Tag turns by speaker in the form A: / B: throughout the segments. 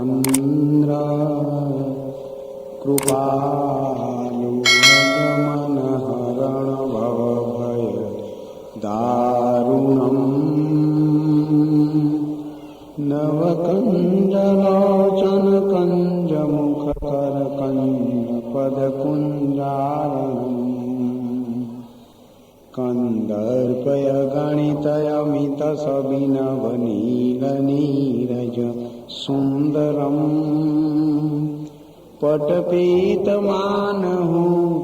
A: राघवेन्द्र कृपालु मनहरण भवभय दारुणम् नवकञ्जलोचन कञ्जमुखकर कञ्जपदकुञ्जारणम् कंदर्पय गणितयमित सविनवनीलनीरज सुंदरम पटपीतमानहु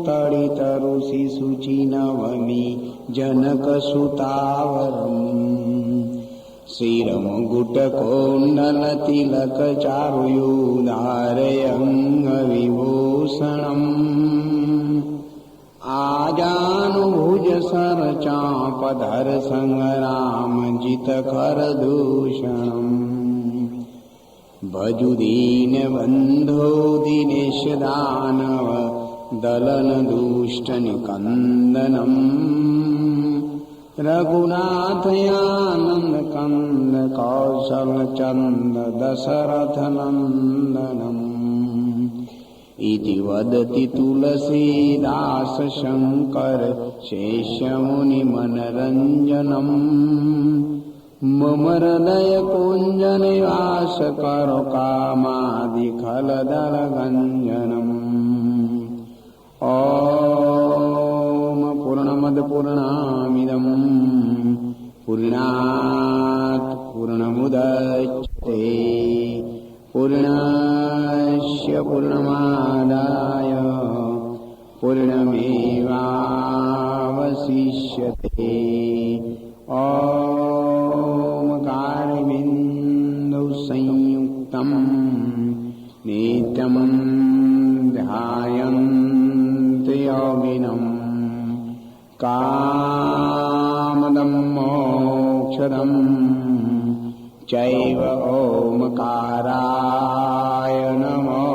A: तडितरुषि शुचिनवमी जनकसुतावरम् श्रीरमकुटकोण्डलतिलकचारुयुधारयङ्गविभूषणम् आजानुभुज सरचापधर संग्राम जित कर दूषणम् भजुदीन बंधो दिनेश दानव दलन दुष्ट निकंदनम् रघुनाथयानंद कंद कौशल चंद दशरथ नंदनम् इति वदति तुलसीदास शंकर शेषमुनिमनरञ्जनम् मम हृदय कुंज निवास करो कामादिखलदलगञ्जनम् ॐ पूर्णमद पूर्णामिदं पूर्णात् पूर्णमुदच्यते पूर्णस्य पूर्णमादाय पूर्णमेवावशिष्यते ॐ कारविन्दौ संयुक्तं नित्यं ध्यायन्ति योगिनं कामदं मोक्षदं चैव ओमकाराय नमो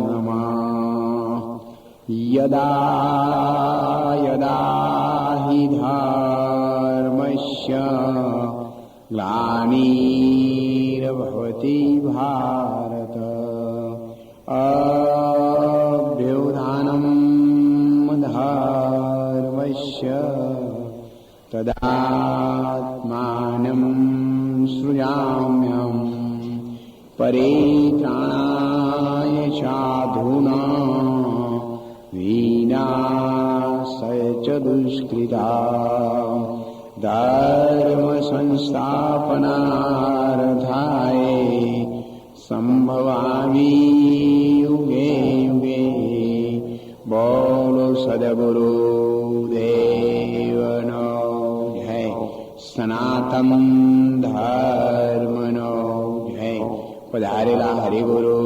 A: नमः। यदा यदा हि धर्मस्य ग्लानिर्भवति भारत अभ्युत्थानं धर्मस्य तदात्मानं सृजाम्यहम् परित्राणाय साधूनां विनाशाय च दुष्कृतां धर्म संस्थापनार्थाय संभवामि युगे युगे। बोलो सद्गुरु देवनो जय, सनातन धर्मनो जय, पधारेला हरिगुरु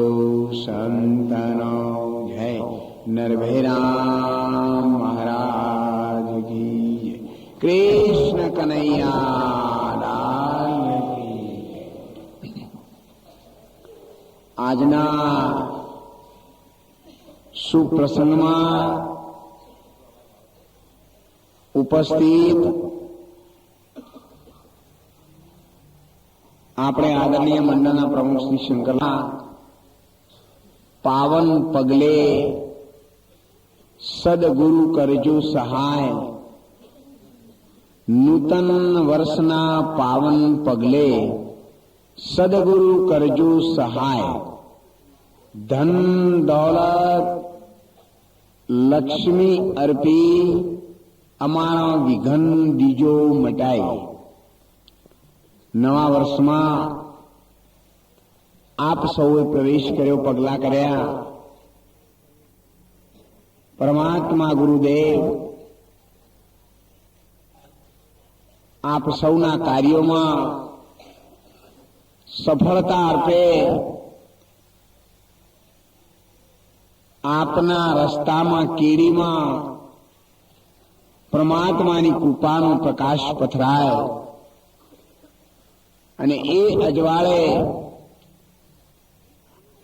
A: संतनो जय, नरभैराम महाराज की जय, कृष्ण कन्हैया लाल की जय। આજના સુપ્રસંગમાં ઉપસ્થિત આપણે આદરણીય મંડળના પ્રમુખ શ્રી શંકરના પાવન પગલે સદગુરુ કરજો સહાય, નૂતન વર્ષના પાવન પગલે સદગુરુ કરજો સહાય। ધન દોલત લક્ષ્મી અર્પી અમારા વિઘન દીજો મટાય। નવા વર્ષમાં આપ સૌએ પ્રવેશ કર્યો, પગલા કર્યા। પરમાત્મા ગુરુદેવ આપ સૌના કાર્યોમાં સફળતા આપે, આપના રસ્તામાં કેડીમાં પરમાત્માની કૃપાનો પ્રકાશ પથરાય અને એ અજવાળે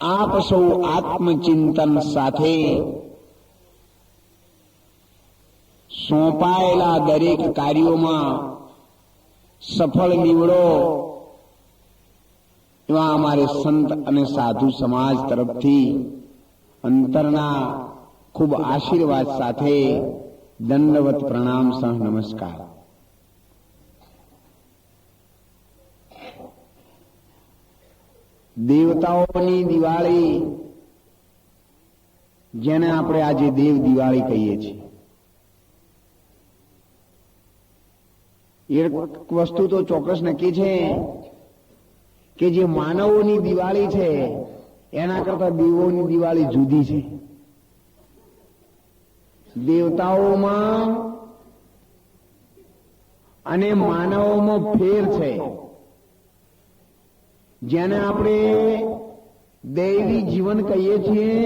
A: આપ સૌ આત્મચિંતન સાથે સોંપાયેલા દરેક કાર્યોમાં સફળ નીવડો એવા અમારે સંત અને સાધુ સમાજ તરફથી અંતરના ખૂબ આશીર્વાદ સાથે દંડવત પ્રણામ સહ નમસ્કાર. દેવતાઓની દિવાળી, જેને આપણે આજે દેવ દિવાળી કહીએ છીએ, એક વસ્તુ તો ચોક્કસ નક્કી છે કે જે માનવોની દિવાળી છે એના કરતા દેવોની દિવાળી જુદી છે. દેવતાઓમાં અને માનવોમાં ફેર છે. જેને આપણે દૈવી જીવન કહીએ છીએ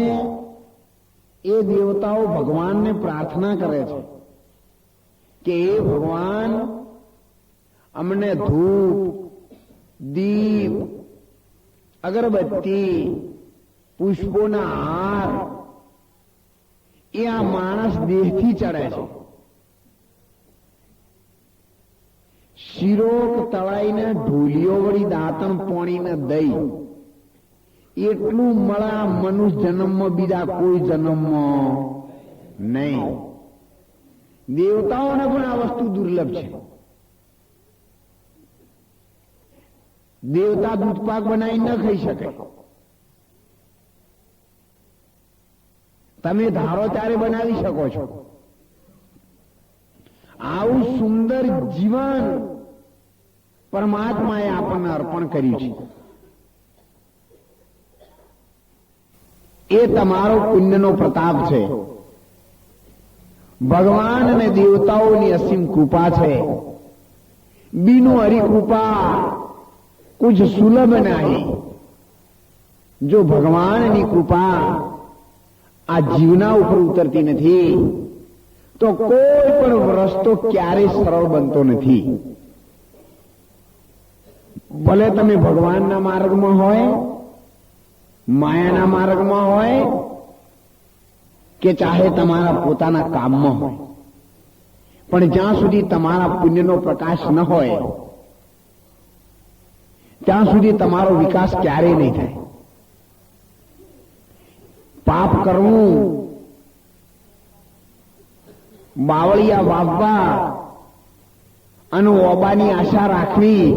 A: એ દેવતાઓ ભગવાનને પ્રાર્થના કરે છે કે એ ભગવાન અમને ધૂપ, દીપ, અગરબત્તી, પુષ્પોના હાર એ આ માણસ દેહથી ચડે છે. શિરોક તળાઈને ઢોલીઓ વળી દાંતણ પોણીને દઈ એટલું મળે આ મનુષ્ય જન્મમાં, બીજા કોઈ જન્મમાં નહીં. દેવતાઓને પણ આ વસ્તુ દુર્લભ છે. દેવતા દૂધપાક બનાવી ન ખાઈ શકે. તમે ધારો ત્યારે બનાવી શકો છો. આવું સુંદર જીવન પરમાત્માએ આપણને અર્પણ કર્યું છે. એ તમારો પુણ્યનો પ્રતાપ છે. ભગવાન અને દેવતાઓની અસીમ કૃપા છે. બીનું હરિકૃપા કુછ સુલભ નહીં. જો ભગવાનની કૃપા આ જીવના ઉપર ઉતરતી નથી તો કોઈ પણ રસ્તો ક્યારેય સરળ બનતો નથી. ભલે તમે ભગવાનના માર્ગમાં હોય, માયાના માર્ગમાં હોય કે ચાહે તમારા પોતાના કામમાં હોય, પણ જ્યાં સુધી તમારા પુણ્યનો પ્રકાશ ન હોય ત્યાં સુધી તમારો વિકાસ ક્યારેય નહીં થાય. પાપ કરવું, બાવળિયા વાવવા અને ઓબાની આશા રાખવી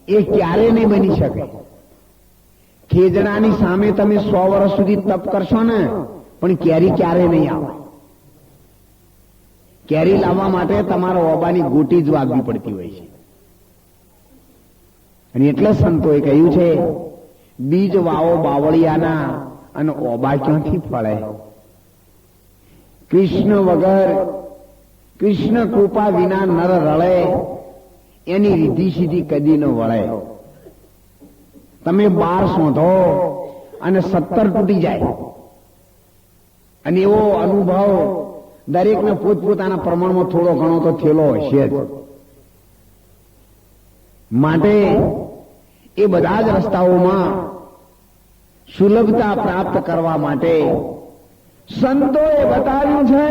A: એ ક્યારેય નહીં બની શકે. ખેજડાની સામે તમે 100 વર્ષ સુધી તપ કરશો ને પણ કેરી ક્યારેય નહીં આવે. કેરી લાવવા માટે તમારે ઓબાની ગોટી જ વાગવી પડતી હોય છે. અને એટલે સંતોએ કહ્યું છે, બીજ વાવો બાવળિયાના અને ઓબા ક્યાંથી ફળે. કૃષ્ણ વગર, કૃષ્ણ કૃપા વિના નર રળે, એની રીધિ સીધી કદી ન વળે. તમે 12 શોધો અને 17 તૂટી જાય, અને એવો અનુભવ દરેકને પોતપોતાના પ્રમાણમાં થોડો ઘણો તો થયેલો હશે જ. માટે એ બધા જ રસ્તાઓમાં સુલભતા પ્રાપ્ત કરવા માટે સંતોએ બતાવ્યું છે.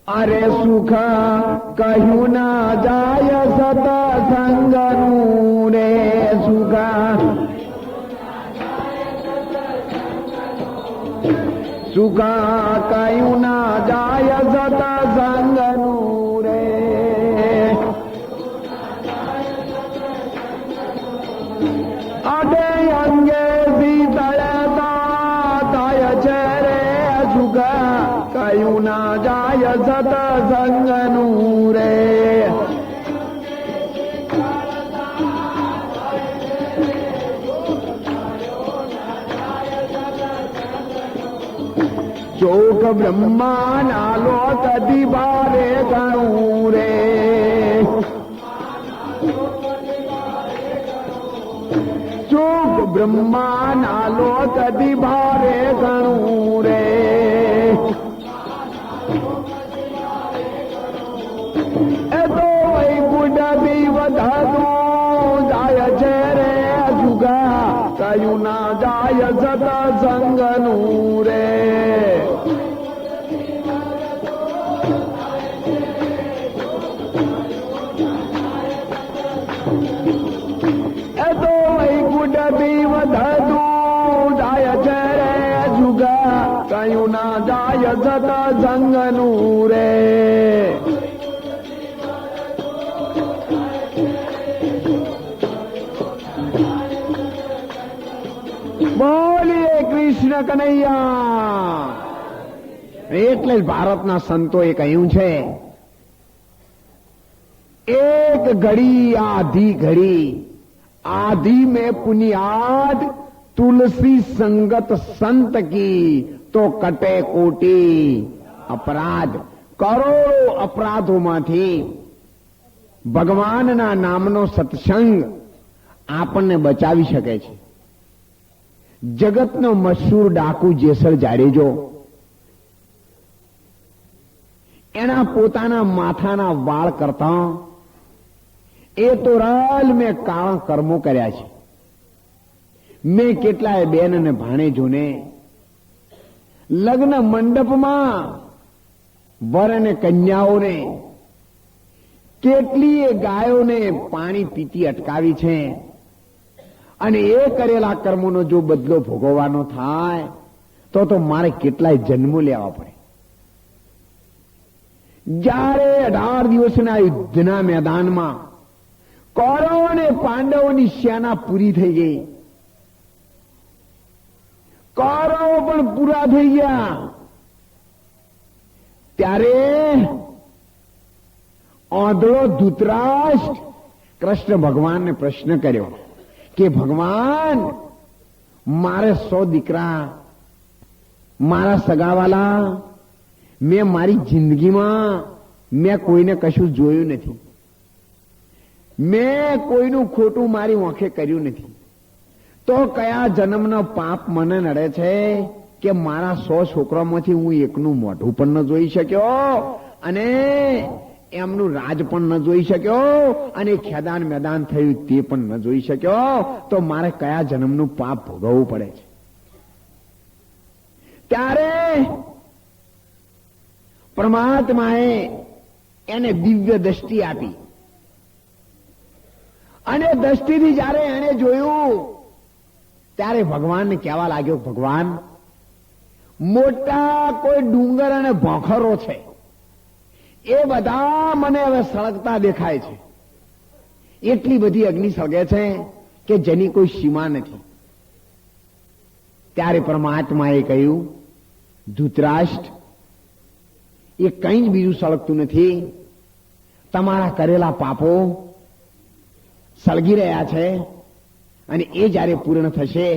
A: અરે સુખ કહ્યું ના જાય સતસંગનું રે. સુખ સુખ કહ્યું ના જાય સતસંગનું રે. અડે અંગે શીતળતા થાય છે રે. સુખ કહ્યું ના જાય સતસંગનું રે. ચોક બ્રહ્માના લોક દિવારે ગણું રે. ચોક બ્રહ્માના લોક દિવારે ગણું રે. એ તો વૈકુંઠથી વધારું જાય છે રે. જુગા કયું ના જાય સતસંગનું રે. રજત જંગનું રે. બોલીએ કૃષ્ણ કનૈયા. એટલે જ ભારતના સંતોએ કહ્યું છે, એક ઘડી આધી ઘડી, आधी में पुनियाद तुलसी संगत संत की तो कटे कोटी अपराध. કરોડો અપરાધોમાંથી ભગવાનના નામનો સત્સંગ આપણને બચાવી શકે છે. જગતનો મશહૂર ડાકુ જેસર જાડેજો એના પોતાના માથાના વાળ કરતા એ તો રાલ મેં કાળા કર્મો કર્યા છે. મેં કેટલાય બેન અને ભાણેજોને લગ્ન મંડપમાં વર અને કન્યાઓને કેટલીય ગાયોને પાણી પીતી અટકાવી છે. અને એ કરેલા કર્મોનો જો બદલો ભોગવવાનો થાય તો મારે કેટલાય જન્મો લેવા પડે. જ્યારે 18 દિવસના યુદ્ધના મેદાનમાં કૌરવ અને પાંડવોની સેના પૂરી થઈ ગઈ, કૌરવો પણ પૂરા થઈ ગયા, ત્યારે આંધળો ધૃતરાષ્ટ્ર કૃષ્ણ ભગવાનને પ્રશ્ન કર્યો કે ભગવાન, મારે 100 દીકરા, મારા સગાવાલા, મેં મારી જિંદગીમાં મેં કોઈને કશું જોયું નથી, મેં કોઈનું ખોટું મારી આંખે કર્યું નથી, તો કયા જન્મનો પાપ મને નડે છે કે મારા 100 છોકરામાંથી હું એકનું મોઢું પણ ન જોઈ શક્યો અને એમનું રાજ પણ ન જોઈ શક્યો અને ખેદાન મેદાન થયું તે પણ ન જોઈ શક્યો, તો મારે કયા જન્મનું પાપ ભોગવવું પડે છે. ત્યારે પરમાત્માએ એને દિવ્ય દ્રષ્ટિ આપી અને દ્રષ્ટિથી જ્યારે એને જોયું ત્યારે ભગવાનને કહેવા લાગ્યો, ભગવાન, મોટા કોઈ ડુંગર અને ભોખરો છે, એ બધા મને હવે સળગતા દેખાય છે. એટલી બધી અગ્નિ સળગે છે કે જેની કોઈ સીમા નથી. ત્યારે પરમાત્માએ કહ્યું, ધૃતરાષ્ટ્ર, એ કંઈ જ બીજું સળગતું નથી, તમારા કરેલા પાપો સળગી રહ્યા છે અને એ જ્યારે પૂર્ણ થશે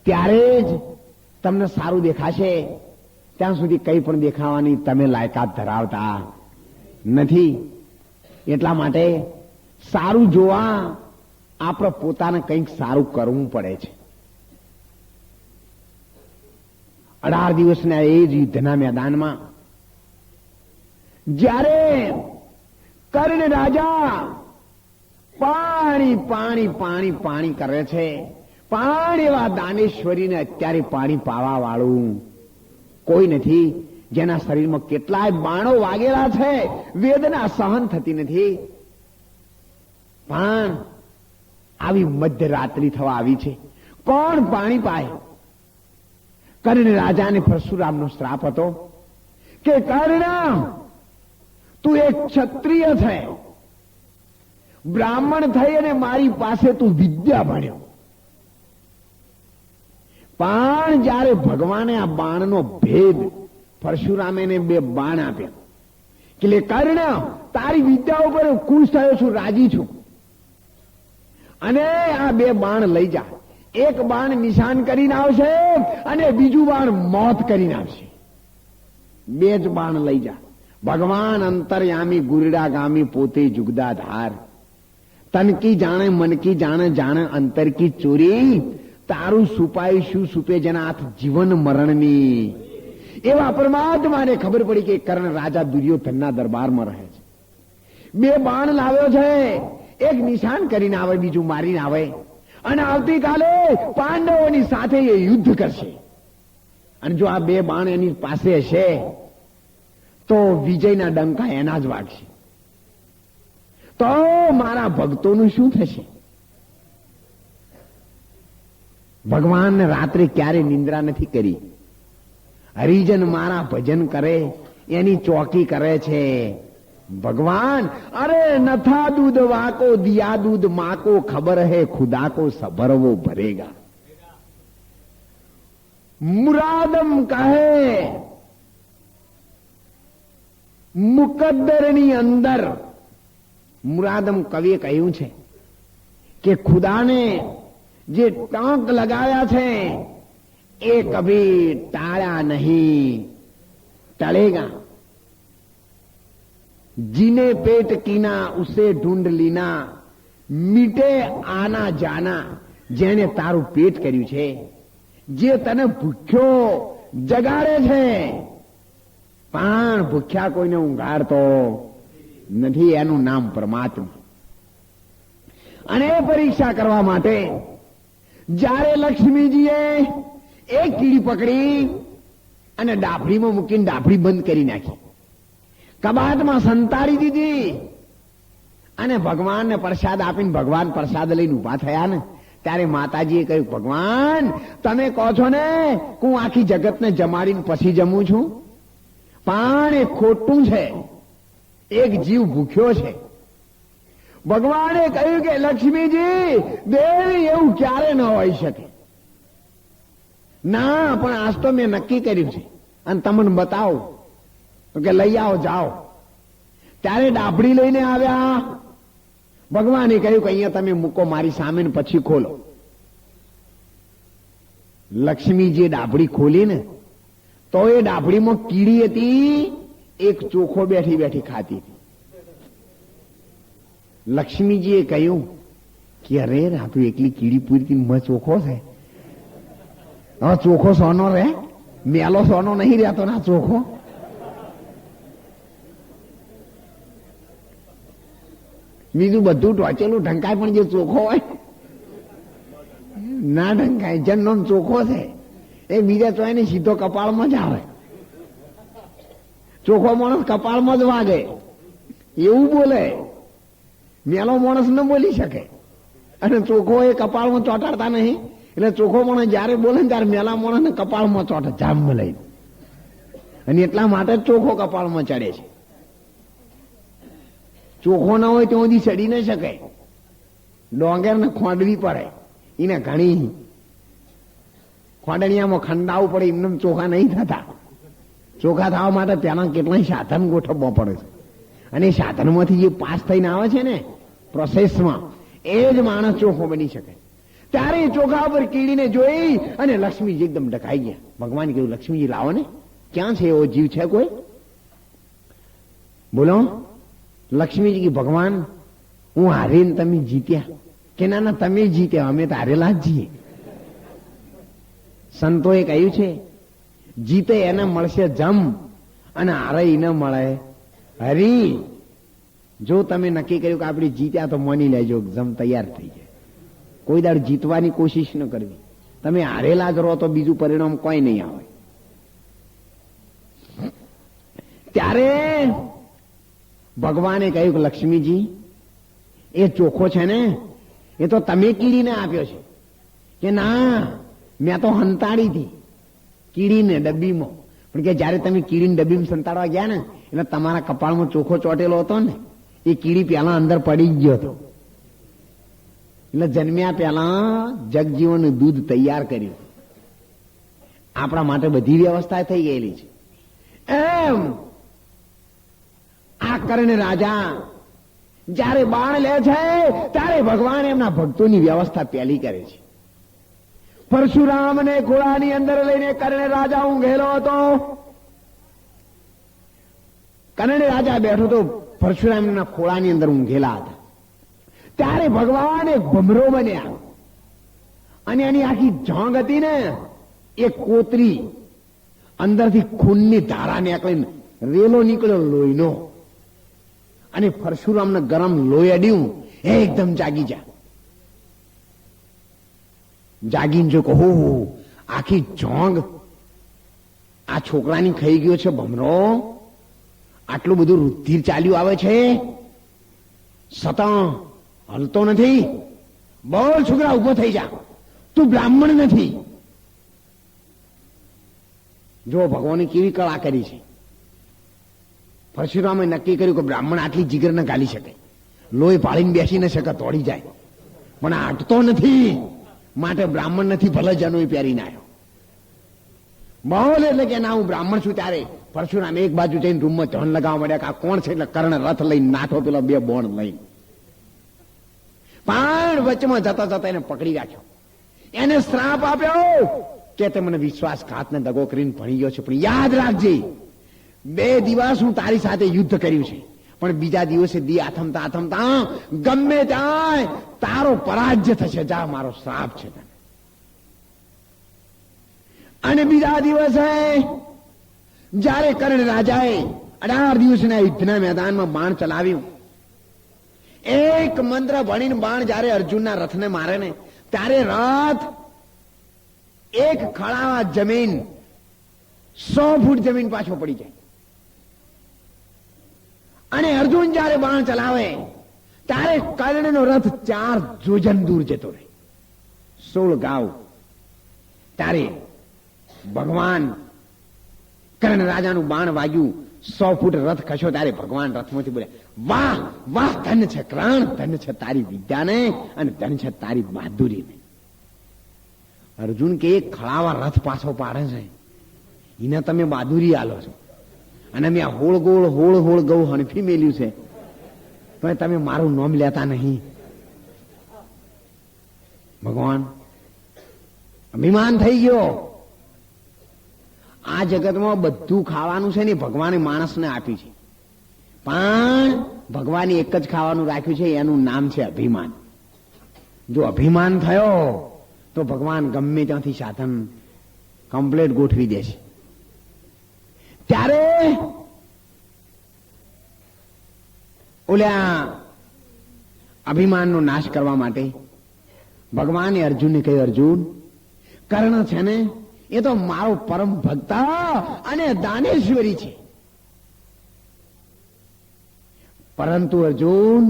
A: ત્યારે જ તમને સારું દેખાશે. ત્યાં સુધી કંઈ પણ દેખાવાની તમે લાયકાત ધરાવતા નથી. એટલા માટે સારું જોવા આપણે પોતાને કંઈક સારું કરવું પડે છે. 18 દિવસના એ જ યુદ્ધના મેદાનમાં જ્યારે કર્ણ રાજા પાણી પાણી પાણી પાણી કરે છે, પાણી એવા દાનેશ્વરીને અત્યારે પાણી પાવા વાળું કોઈ નથી. જેના શરીરમાં કેટલાય બાણો વાગેલા છે, વેદના સહન થતી નથી, પણ આવી મધ્યરાત્રિ થવા આવી છે, કોણ પાણી પાય? કર્ણ રાજાને પરશુરામનો શ્રાપ હતો કે કર્ણ, તું એક ક્ષત્રિય છે, બ્રાહ્મણ થઈ અને મારી પાસે તું વિદ્યા ભણ્યો, પણ જ્યારે ભગવાને આ બાણનો ભેદ પરશુરામે 2 બાણ આપ્યા કે લે કર્ણ, તારી વિદ્યા ઉપર ખુશ થયો છું, રાજી છું, અને આ 2 બાણ લઈ જા. એક બાણ નિશાન કરીને આવશે અને બીજું બાણ મોત કરીને આવશે. 2 જ બાણ લઈ જા. ભગવાન અંતર્યામી ગુરડાગામી પોતે જુગદા ધાર, તન કી જાણે મન કી જાણે, જાણે અંતર કી ચોરી, તારું સુપાય શું સુપે જેના હાથ જીવન મરણની. એવા પરમાત્માને ખબર પડી કે કર્ણ રાજા દુર્યોધનના દરબારમાં રહે છે. 2 બાણ લાવ્યો છે, એક નિશાન કરીને આવે, બીજું મારીને આવે, અને આવતીકાલે પાંડવોની સાથે એ યુદ્ધ કરશે. અને જો આ 2 બાણ એની પાસે હશે તો વિજયના ડંકા એના જ વાગશે. તો મારા ભક્તોનું શું થશે? ભગવાનને રાત્રે ક્યારે નિંદ્રા નથી કરી હરિજન મારા ભજન કરે એની ચોકી કરે છે ભગવાન. અરે નથા દૂધ વાકો દિયા દૂધ માકો ખબર હે ખુદા કો સબર વો ભરેગા. મુરાદમ કહે મુકદ્દરની અંદર, મુરાદમ કવિએ કહ્યું છે કે ખુદાને જે ટાંક લગાવ્યા છે એ કભી ટાળ્યા નહીં, ટળેગા. જીને પેટ કીના ઉસે ઢૂંઢ લીના, મીટે આના જાના. જેને તારું પેટ કર્યું છે, જે તને ભૂખ્યો જગાડે છે, પણ ભૂખ્યા કોઈને ઊંઘાડતો નથી, એનું નામ પરમાત્મા. અને એ પરીક્ષા કરવા માટે જ્યારે લક્ષ્મીજીએ એક કીડી પકડી અને ડાભડીમાં મૂકીને ડાભડી બંધ કરી નાખી, કબાટમાં સંતાડી દીધી અને ભગવાનને પ્રસાદ આપીને ભગવાન પ્રસાદ લઈને ઉભા થયા ને, ત્યારે માતાજીએ કહ્યું, ભગવાન તમે કહો છો ને હું આખી જગતને જમાડીને પછી જમું છું, પણ એ ખોટું છે, એક જીવ ભૂખ્યો છે. ભગવાને કહ્યું કે લક્ષ્મીજી દેવી એવું ક્યારે ન હોઈ શકે. ના, પણ આજ તો મેં નક્કી કર્યું છે અને તમને બતાવો. તો કે લઈ આવો, જાઓ. ત્યારે ડાભડી લઈને આવ્યા. ભગવાને કહ્યું કે અહીંયા તમે મૂકો મારી સામે ને પછી ખોલો. લક્ષ્મીજીએ ડાભડી ખોલી ને તો એ ડાભડીમાં કીડી હતી, એક ચોખો બેઠી બેઠી ખાતી હતી. લક્ષ્મીજીએ કહ્યું કે અરે આ તો એકલી કીડી પૂરી મ ચોખો છે. હવે ચોખો સોનો રે, મેલો સોનો નહીં રહેતો ના ચોખો. બીજું બધું ટોચેલું ઢંકાય, પણ જે ચોખ્ખો હોય ના ઢંકાય. જનનો ચોખ્ખો છે એ બીજા ચોય ને સીધો કપાળમાં જ આવે. ચોખ્ખો માણસ કપાળમાં જ વાગે એવું બોલે, મેલો માણસ ન બોલી શકે. અને ચોખ્ખો એ કપાળમાં ચોટાડતા નહીં, એટલે ચોખ્ખો માણસ જયારે બોલે ને ત્યારે મેલા માણસ ને કપાળમાં ચોટે જામ લઈ. અને એટલા માટે જ ચોખ્ખો કપાળમાં ચડે છે. ચોખ્ખો ના હોય ત્યાં સુધી ચડી ન શકે. ડોંગર ને ખોંડવી પડે, એને ઘણી ખોંડણીયામાં ખંડાવવું પડે, એમને ચોખા નહીં થતા. ચોખા થવા માટે પેલા કેટલાય સાધન ગોઠવવા પડે છે, અને એ સાધનમાંથી જે પાસ થઈને આવે છે ને પ્રોસેસમાં, એ જ માણસ ચોખ્ખો બની શકે. ત્યારે ચોખા પર કીડીને જોઈ અને લક્ષ્મીજી એકદમ ડકાઈ ગયા. ભગવાન કહ્યું, લક્ષ્મીજી લાવો ને, ક્યાં છે એવો જીવ છે કોઈ? બોલો. લક્ષ્મીજી કે ભગવાન હું હારીને તમે જીત્યા. કે ના ના તમે જીત્યા, અમે તો હારેલા જ છીએ. સંતોએ કહ્યું છે જીતે એને મળશે જમ અને હારે એને મળે હરી. જો તમે નક્કી કર્યું કે આપણે જીત્યા તો માની લેજો, જમ તૈયાર થઈ જાય. કોઈ દાડ જીતવાની કોશિશ ન કરવી. તમે હારેલા જ રહો તો બીજું પરિણામ કોઈ નહીં આવે. ત્યારે ભગવાને કહ્યું કે લક્ષ્મીજી એ ચોખ્ખો છે ને એ તો તમે કીડીને આપ્યો છે. કે ના, મેં તો હંતાડી હતી કીડીને ડબ્બીમાં. પણ કે જયારે તમે કીડીને ડબ્બીમાં સંતાડવા ગયા ને એટલે તમારા કપાળમાં ચોખ્ખો ચોટેલો હતો ને, એ કીડી પેલા અંદર પડી ગયો હતો. એટલે જન્મ્યા પેલા જગજીવનનું દૂધ તૈયાર કર્યું. આપણા માટે બધી વ્યવસ્થા થઈ ગયેલી છે. એમ આ કર્ણ રાજા જયારે બાણ લે છે ત્યારે ભગવાન એમના ભક્તોની વ્યવસ્થા પહેલી કરે છે. પરશુરામને ખોળાની અંદર લઈને કર્ણ રાજા ઊંઘેલો હતો. કર્ણ રાજા બેઠો તો પરશુરામના ખોળાની અંદર ઊંઘેલા હતા. ત્યારે ભગવાન એક ભમરો બન્યા અને એની આખી જોંગ હતી ને એ કોતરી, અંદરથી ખૂનની ધારા નીકળીને રેલો નીકળ્યો લોહીનો, અને પરશુરામને ગરમ લોહી અડ્યું. એકદમ જાગી જા. જાગીને જો કહો આખી જોંગ આ છોકરાની ખાઈ ગયો છે ભમરો, આટલું બધું રુધિર ચાલ્યું આવે છે, સતા હલતો નથી. બોલ છોકરા ઉભો થઈ જા, તું બ્રાહ્મણ નથી. જો ભગવાને કેવી કળા કરી છે. પરશુરામે નક્કી કર્યું કે બ્રાહ્મણ આટલી જીગર ન ગાલી શકે, લોહી પાડીને બેસી ન શકે, તોડી જાય, પણ આટતો નથી, માટે બ્રાહ્મણ નથી ભલે જનોઈ પહેરીને આવ્યો. બોલ એટલે કે ના હું બ્રાહ્મણ છું. ત્યારે પરશુરામ એક બાજુ જઈને રૂમમાં ધન લગાવવા માંડ્યા કે આ કોણ છે, એટલે કર્ણ રથ લઈને નાઠો પેલા બે બોણ લઈને, પણ વચમાં જતા જતા એને પકડી રાખ્યો, એને શ્રાપ આપ્યો કે તે મને વિશ્વાસઘાતને દગો કરીને ભણી ગયો છે, પણ યાદ રાખજે 2 દિવસ હું તારી સાથે યુદ્ધ કર્યું છે, પણ બીજા દિવસે દી આથમતા આથમતા ગમે ત્યાં તારો પરાજ્ય થશે, જા મારો શ્રાપ છે તને. અને બીજા દિવસે જ્યારે કર્ણ રાજાએ 18 દિવસના યુદ્ધના મેદાનમાં બાણ ચલાવ્યું, એક મંત્ર ભણીને બાણ જ્યારે અર્જુનના રથને મારે ને ત્યારે રથ એક ખળાવા જમીન 100 ફૂટ જમીન પાછો પડી જાય. અને અર્જુન જ્યારે બાણ ચલાવે ત્યારે કર્ણનો રથ 4 જોજન દૂર જતો રહે, 16 ગાવ. ત્યારે ભગવાન કર્ણ રાજાનું બાણ વાગ્યું, 100 ફૂટ રથ ખસ્યો, ત્યારે ભગવાન રથમાંથી બોલ્યા, વાહ વાહ, ધન્ય છે કર્ણ, ધન્ય છે તારી વિદ્યાને અને ધન્ય છે તારી બહાદુરીને. અર્જુન કે એક ખળાવા રથ પાછો પાડે છે, એને તમે બહાદુરી આલો છો, અને મેં હોળ હોળ ગૌ હણફી મેલ્યું છે, પણ તમે મારું નામ લેતા નહીં. ભગવાન અભિમાન થઈ ગયો. આ જગતમાં બધું ખાવાનું છે ને ભગવાને માણસને આપ્યું છે, પણ ભગવાને એક જ ખાવાનું રાખ્યું છે, એનું નામ છે અભિમાન. જો અભિમાન થયો તો ભગવાન ગમે ત્યાંથી સાધન કમ્પ્લેટ ગોઠવી દે છે. ત્યારે ઓલ્યા અભિમાનનો નાશ કરવા માટે ભગવાને અર્જુનને કહ્યું, અર્જુન કર્ણ છે ને એ તો મારો પરમ ભક્ત અને દાનેશ્વરી છે, પરંતુ અર્જુન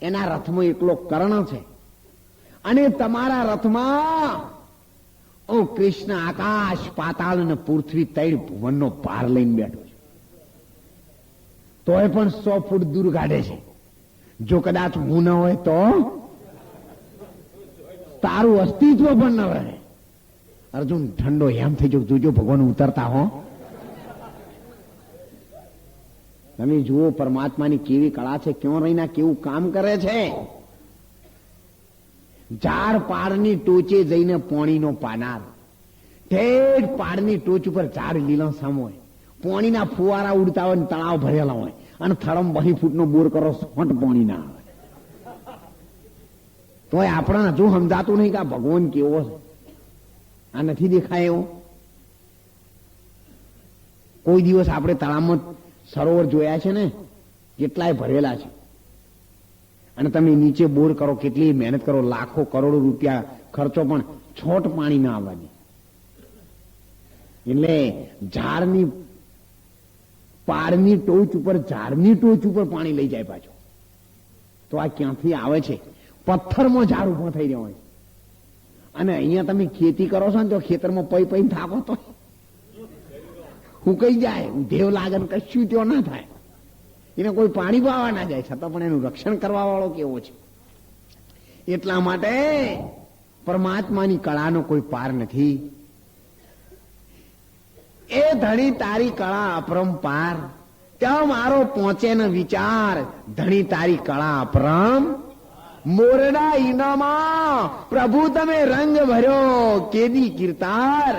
A: એના રથમાં એકલો કર્ણ છે, અને તમારા રથમાં હું કૃષ્ણ આકાશ પાતાળ અને પૃથ્વી 3 ભુવનનો ભાર લઈને બેઠો છું, તોય પણ 100 ફૂટ દૂર કાઢે છે. જો કદાચ હું ન હોય તો તારું અસ્તિત્વ પણ ન રહે. અર્જુન ઠંડો એમ થઈ ગયો, જોજો ભગવાન ઉતરતા હો. તમે જુઓ પરમાત્માની કેવી કળા છે, ક્યાં રહીને કેવું કામ કરે છે. ઝાડ પાડની ટોચે જઈને પોણીનો પાનાર, ઠેઠ પાડની ટોચ ઉપર ઝાડ લીલાછમ હોય, પોણીના ફુવારા ઉડતા હોય, તળાવ ભરેલા હોય, અને થડમ 20 ફૂટનો બોર કરો, સોંટ પોણી ના આવે. તોય આપણને હજુ સમજાતું નહીં કે આ ભગવાન કેવો છે. આ નથી દેખાય એવો. કોઈ દિવસ આપણે તળાવમાં સરોવર જોયા છે ને, કેટલાય ભરેલા છે, અને તમે નીચે બોર કરો, કેટલી મહેનત કરો, લાખો કરોડો રૂપિયા ખર્ચો, પણ છોટ પાણી ના આવવાની. એટલે ઝાડની પાડની ટોચ ઉપર, ઝાડની ટોચ ઉપર પાણી લઈ જાય પાછો. તો આ ક્યાંથી આવે છે? પથ્થરમાં ઝાડ ઉભો થઈ રહ્યો હોય. અને અહીંયા તમે ખેતી કરો છો ને તો ખેતરમાં પઈ થાકો તો હુકાઈ જાય, ઢેવ લાગે ને કશું ત્યાં ના થાય. એને કોઈ પાણી પાવા ના જાય, છતાં પણ એનું રક્ષણ કરવા વાળો કેવો છે. એટલા માટે પરમાત્માની કળાનો કોઈ પાર નથી. એ ધણી તારી કળા અપરંપાર, ત્યાં મારો પહોંચે ન વિચાર, ધણી તારી કળા અપરમ. મોરડા ઈનામાં પ્રભુ તમે રંગ ભર્યો કેદી કીર્તાર,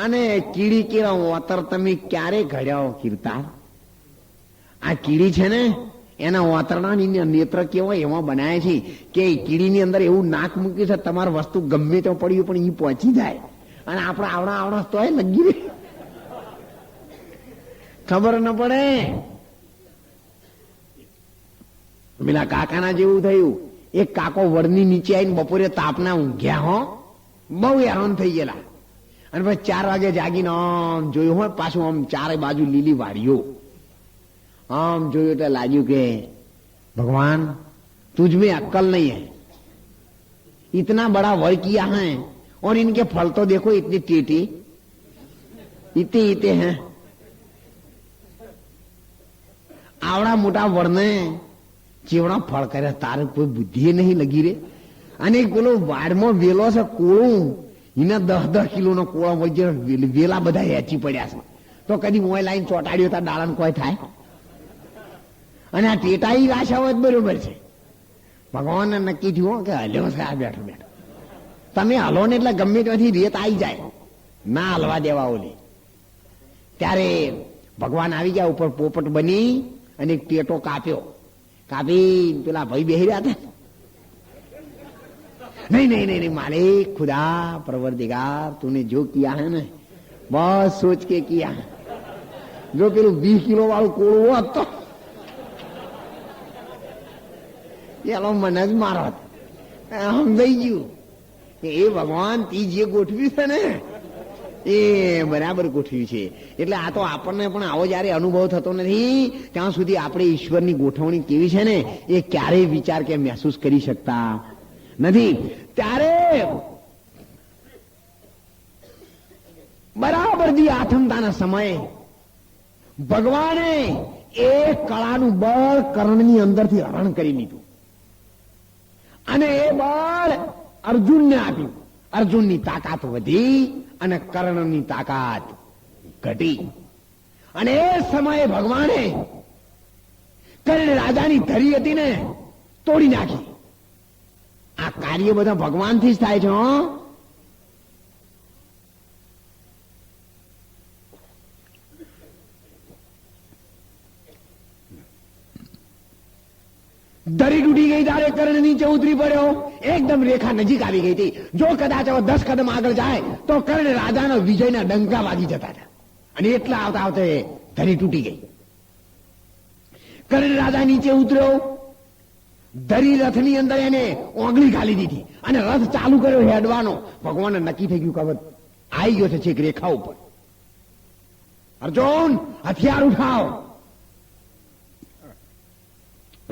A: અને કીડી કેવા ઓતર તમે ક્યારે ઘડ્યો કીર્તાર. આ કીડી છે ને એના ઓતરણા નેત્ર કેવા એવા બનાવે છે કે કીડીની અંદર એવું નાક મૂક્યું છે, તમારી વસ્તુ ગમે તો પડ્યું પણ એ પહોંચી જાય, અને આપણે આવડા તોય લગી રહે, ખબર ન પડે. પેલા કાકાના જેવું થયું. એક કાકો વડની નીચે આવીને બપોરે તાપના ઊંઘ્યા હો, બહુ હેરાન થઈ ગયેલા, અને પછી 4 વાગે જાગીને આમ જોયું હોય, પાછું આમ ચારે બાજુ લીલી વાડીઓ, આમ જોયું એટલે લાગ્યું કે भगवान तुझ में अक्ल नहीं है, इतना बड़ा वर किया है और इनके फल तो देखो इतनी टीटी. ઈતે ઈતે હે આવડા મોટા વળને ચેવડા ફળ કર્યા, તારે કોઈ બુદ્ધિ નહીં લગી રે. અને પેલો વાડમાં વેલો છે કોળું, એના 10-10 કિલોનો કોળો હોય, વેલા બધા હેચી પડ્યા છે. તો કદી મોય લાઈન ચોટાડ્યો તા ડાળાને કોઈ થાય? અને આ ટેટાઈ આશા હોય બરોબર છે. ભગવાનને નક્કી થયું કે હલ્યો છે આ બેઠો બેઠો. તમે હલો ને એટલે ગમે ત્યાંથી રેત આવી જાય, ના હલવા દેવા ઓલી. ત્યારે ભગવાન આવી ગયા ઉપર પોપટ બની અને એક ટેટો કાપી પેલા ભાઈ બેહી રહ્યા હતા. नहीं नहीं नहीं नहीं मालिक खुदा परवरदिगार तूने जो किया है ना बहुत सोच के किया. जो પેલું 20 કિલો વાળું કોળું હોત તો એલો મને જ મારો સમજાઈ ગયું કે એ ભગવાન તી જે ગોઠવ્યું છે ને એ બરાબર ગોઠવ્યું છે. એટલે આ તો આપણને પણ આવો જયારે અનુભવ થતો નથી ત્યાં સુધી આપણે ઈશ્વરની ગોઠવણી કેવી છે ને એ ક્યારેય વિચાર કે મહેસૂસ કરી શકતા નથી. ત્યારે બરાબર દી આથમતાના સમયે ભગવાને એ કળાનું બળ કર્ણની અંદરથી હરણ કરી લીધું અને એ બળ અર્જુનને આપ્યું. અર્જુનની તાકાત વધી અને કર્ણની તાકાત ઘટી. અને એ સમયે ભગવાને કર્ણ રાજાની ધરી હતી ને તોડી નાખી. આ કાર્ય બધા ભગવાનથી જ થાય છે. ધરી તૂટી ગઈ ત્યારે કર્ણ નીચે ઉતરી પડ્યો. એકદમ રેખા નજીક આવી ગઈ હતી. જો કદાચ 10 કદમ આગળ જાય તો કર્ણ રાજાનો વિજયના ડંકા વાગી જતા હતા. અને એટલા આવતા આવતા ધરી તૂટી ગઈ. કર્ણ રાજા નીચે ઉતર્યો. ધરી રથની અંદર એને ઓગળી ઘાલી દીધી અને રથ ચાલુ કર્યો હેડવાનો. ભગવાનને નક્કી થઈ ગયું કે હવે આવી ગયો છે છેક રેખા ઉપર. અર્જુન હથિયાર ઉઠાવ.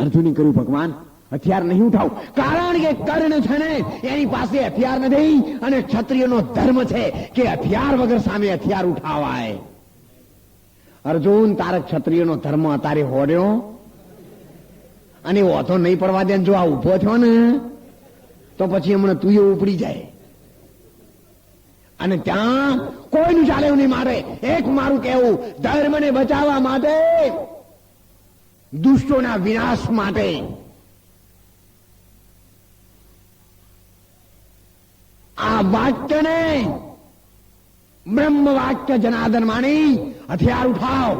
A: અર્જુને કર્યું ભગવાન હથિયાર નહીં ઉઠાવ, કારણ કે કર્ણ છે ને એની પાસે હથિયાર નથી અને ક્ષત્રિયનો ધર્મ છે કે હથિયાર વગર સામે હથિયાર ઉઠાવાય. અર્જુન તારે ક્ષત્રિયનો ધર્મ અતારે હોડ્યો અને ઓથો નહીં પડવા દે. જો આ ઉભો થયો ને તો પછી હમણાં તું એ ઉપડી જાય. અને ત્યાં કોઈનું ચાલે એવું નહીં. મારે એક મારું કહેવું, ધર્મને બચાવવા માટે, દુષ્ટોના વિનાશ માટે આ વાક્યને બ્રહ્મ વાક્ય જનાર્દન માની હથિયાર ઉઠાવ.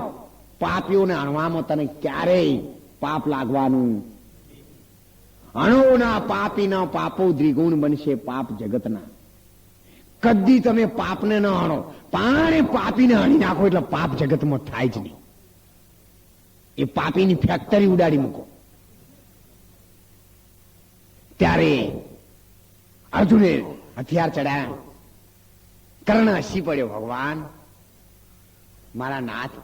A: પાપીઓને હણવામાં તને ક્યારેય પાપ લાગવાનું. અણોના પાપીના પાપો દ્વિગુણ બનશે પાપ જગતના. કદી તમે પાપને ન હણો, પણ પાપીને હણી નાખો એટલે પાપ જગતમાં થાય જ નહીં. એ પાપીની ફેક્ટરી ઉડાડી મૂકો. ત્યારે અર્જુને હથિયાર ચડાયા. કર્ણ હસી પડ્યો. ભગવાન મારા નાથ,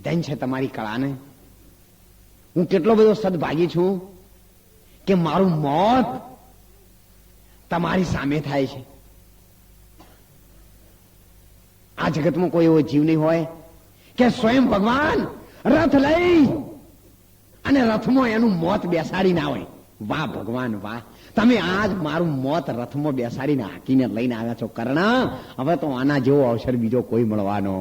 A: ધન છે તમારી કળાને. હું કેટલો બધો સદભાગી છું કે મારું મોત તમારી સામે થાય છે. આ જગતમાં કોઈ એવો જીવ નહીં હોય કે સ્વયં ભગવાન રથ લઈ અને રથમાં એનું મોત બેસાડી ના હોય. વાહ ભગવાન વાહ, તમે આજ મારું મોત રથમાં બેસાડીને હાકીને લઈને આવ્યા છો કર્ણ. હવે તો આના જેવો અવસર બીજો કોઈ મળવાનો.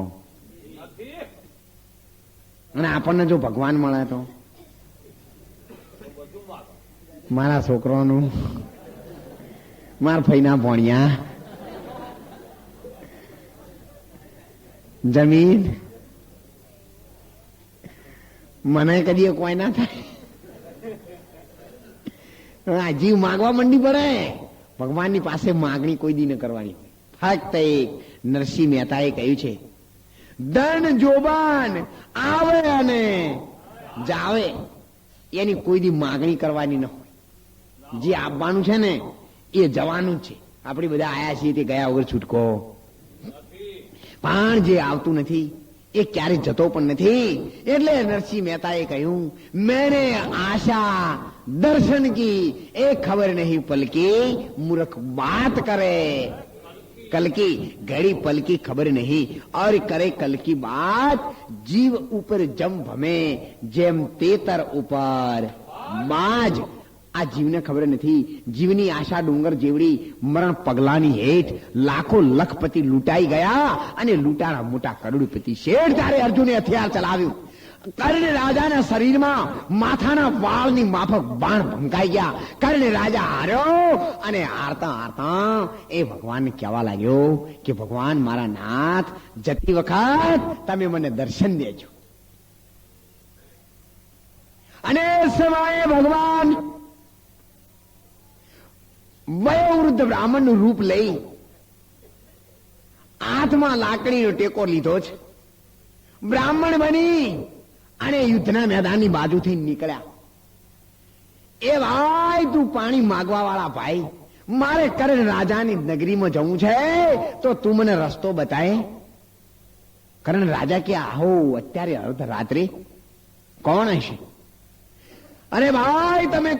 A: અને આપણને જો ભગવાન મળે તો મારા છોકરાનું, મારા ફઈના ભણ્યા, જમીન, મને કદી કોઈ ના થાય. જીવ માગવા મંડી પડે. ભગવાનની પાસે માગણી કોઈ દી ન કરવાની. ફક્ત એક નરસિંહ મહેતાએ કહ્યું છે, ધન જોબાન આવે અને જાવે, એની કોઈ દી માગણી કરવાની ન હોય. જે આપવાનું છે ને એ જવાનું જ છે. આપણે બધા આયા છીએ તે ગયા વગર છૂટકો. પણ જે આવતું નથી એ ક્યારે જતો પણ નથી. એટલે નરસિંહ મહેતાએ કહ્યું, મેને આશા દર્શન કી એ ખબર નહીં પલકી, મૂર્ખ બાત કરે. कल की घड़ी पल की खबर नहीं और करे कल की बात जीव ऊपर जम भमे जेम तेतर ऊपर माज આ જીવને ખબર નથી જીવની આશા ડુંગર જેવડી મરણ પગલાની હેઠ લાખો લખપતિ લૂંટાઈ ગયા અને લૂંટાણા મોટા કરોડપતિ શેઠ ત્યારે અર્જુને હથિયાર ચલાવ્યું કર્ણ રાજાના શરીરમાં માથાના વાળની માફક બાણ ભંકાઈ ગયા કર્ણ રાજા હાર્યો અને હારતા હારતા એ ભગવાનને કહેવા લાગ્યો કે ભગવાન મારા નાથ જતી વખત તમે મને દર્શન દેજો અને સમયે ભગવાન વયોવૃદ્ધ બ્રાહ્મણનું રૂપ લઈ હાથમાં લાકડીનો ટેકો લીધો છે બ્રાહ્મણ બની અને યુદ્ધના મેદાનની બાજુથી નીકળ્યા એ ભાઈ તું પાણી માગવા વાળા ભાઈ મારે કર્ણ રાજાની નગરીમાં જવું છે તો તું મને રસ્તો બતાય કર્ણ રાજા કે આહો અત્યારે અર્ધ રાત્રે કોણ હશે અરે ભાઈ તમે